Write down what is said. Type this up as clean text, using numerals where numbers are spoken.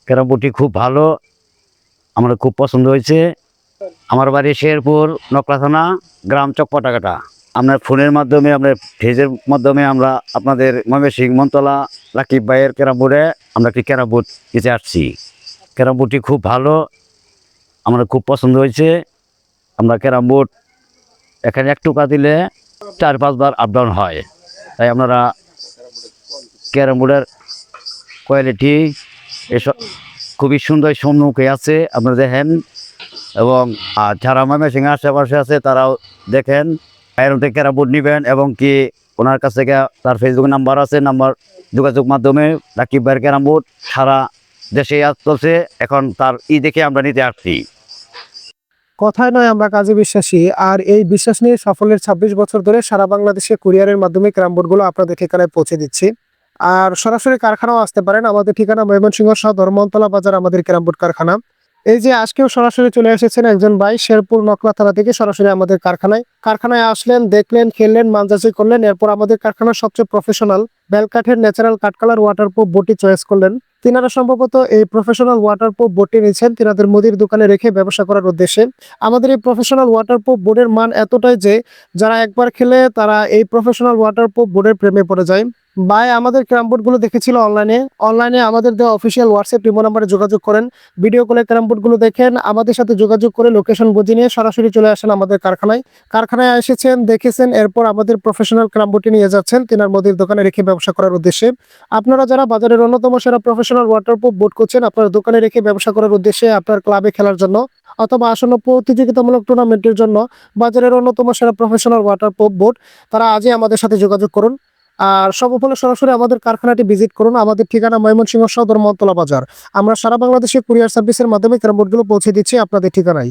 Carrom বোর্ডটি খুব ভালো, আমার খুব পছন্দ হয়েছে। আমার বাড়ি শেরপুর নকলা থানা, গ্রাম চকপাটাকাটা। আপনার ফোনের মাধ্যমে, আপনার ফেজের মাধ্যমে আমরা আপনাদের ময়মনসিংহ মনতলা রাকিব ভাইয়ের ক্যারাম বোর্ডে আমরা একটি ক্যারাম বোর্ড নিতে আসছি। ক্যারাম বোর্ডটি খুব ভালো, আমার খুব পছন্দ হয়েছে। আমরা ক্যারাম বোর্ড এখানে এক টোকা দিলে 4-5 বার আপ ডাউন হয়। তাই আপনারা ক্যারাম বোর্ডের কোয়ালিটি এসব খুবই সুন্দর সম্মুখে আছে, আপনারা দেখেন। এবং যারা ময়মনসিংহের আশেপাশে আছে তারাও দেখেন, এরকম থেকে ক্যারাম বোর্ড নেবেন। এবং কি ওনার কাছ থেকে তার ফেসবুক নাম্বার আছে, নাম্বার যোগাযোগ মাধ্যমে রাকিব ভাইয়ের ক্যারাম বোর্ড সারা দেশে চলছে। এখন তার দেখে আমরা নিতে আসছি। কথায় নয় আমরা কাজে বিশ্বাসী, আর এই বিশ্বাস নিয়ে সাফল্যের 26 বছর ধরে সারা বাংলাদেশে কুরিয়ারের মাধ্যমে ক্যারাম বোর্ডগুলো আপনাদের ঠিকানায় পৌঁছে দিচ্ছি। আর সরাসরি কারখানাও আসতে পারেন। আমাদের ঠিকানা ময়মনসিংহ সদর মনতলা বাজার, আমাদের ক্যারাম বোর্ড কারখানা। এই যে আজকেও সরাসরি চলে এসেছেন একজন ভাই শেরপুর নকলা থানা থেকে সরাসরি আমাদের কারখানায় আসলেন, দেখলেন, খেললেন, মানজাজি করলেন। এরপর আমাদের কারখানার সবচেয়ে প্রফেশনাল বেলকাঠের ন্যাচারাল কাঠ কালার ওয়াটারপ্রুফ বোর্ডটি চয়েস করলেন। তিনারা সম্ভবত এই প্রফেশনাল ওয়াটারপ্রুফ বোর্ডটি নিয়েছেন তিনাদের মুদির দোকানে রেখে ব্যবসা করার উদ্দেশ্যে। আমাদের এই প্রফেশনাল ওয়াটারপ্রুফ বোর্ডের মান এতটাই যে যারা একবার খেলে তারা এই প্রফেশনাল ওয়াটারপ্রুফ বোর্ডের প্রেমে পড়ে যায়। ভাই আমাদের ক্যারাম বোর্ডগুলো দেখেছিল অনলাইনে আমাদের দেওয়া অফিসিয়াল হোয়াটসঅ্যাপ ইমো নাম্বারে যোগাযোগ করেন। ভিডিও কলে ক্যারাম বোর্ডগুলো দেখেন, আমাদের সাথে যোগাযোগ করে লোকেশন বুঝে নিয়ে সরাসরি চলে আসেন আমাদের কারখানায় এসেছেন, দেখেছেন, এরপর আমাদের প্রফেশনাল ক্যারাম বোর্ডটি নিয়ে যাচ্ছেন তিনার মুদির দোকানে রেখে ব্যবসা করার উদ্দেশ্যে। আপনারা যারা বাজারের অন্যতম সেরা প্রফেশনাল ওয়াটারপ্রুফ বোর্ড করছেন আপনার দোকানে রেখে ব্যবসা করার উদ্দেশ্যে, আপনার ক্লাবে খেলার জন্য অথবা আসন্ন প্রতিযোগিতামূলক টুর্নামেন্টের জন্য বাজারের অন্যতম সেরা প্রফেশনাল ওয়াটারপ্রুফ বোর্ড, তারা আজই আমাদের সাথে যোগাযোগ করুন। আর সব উপলে সরাসরি আমাদের কারখানাটি ভিজিট করুন। আমাদের ঠিকানা ময়মনসিংহ সদর মনতলা বাজার। আমরা সারা বাংলাদেশে কুরিয়ার সার্ভিসের মাধ্যমে ক্যারাম বোর্ডগুলো পৌঁছে দিচ্ছি আপনাদের ঠিকানায়।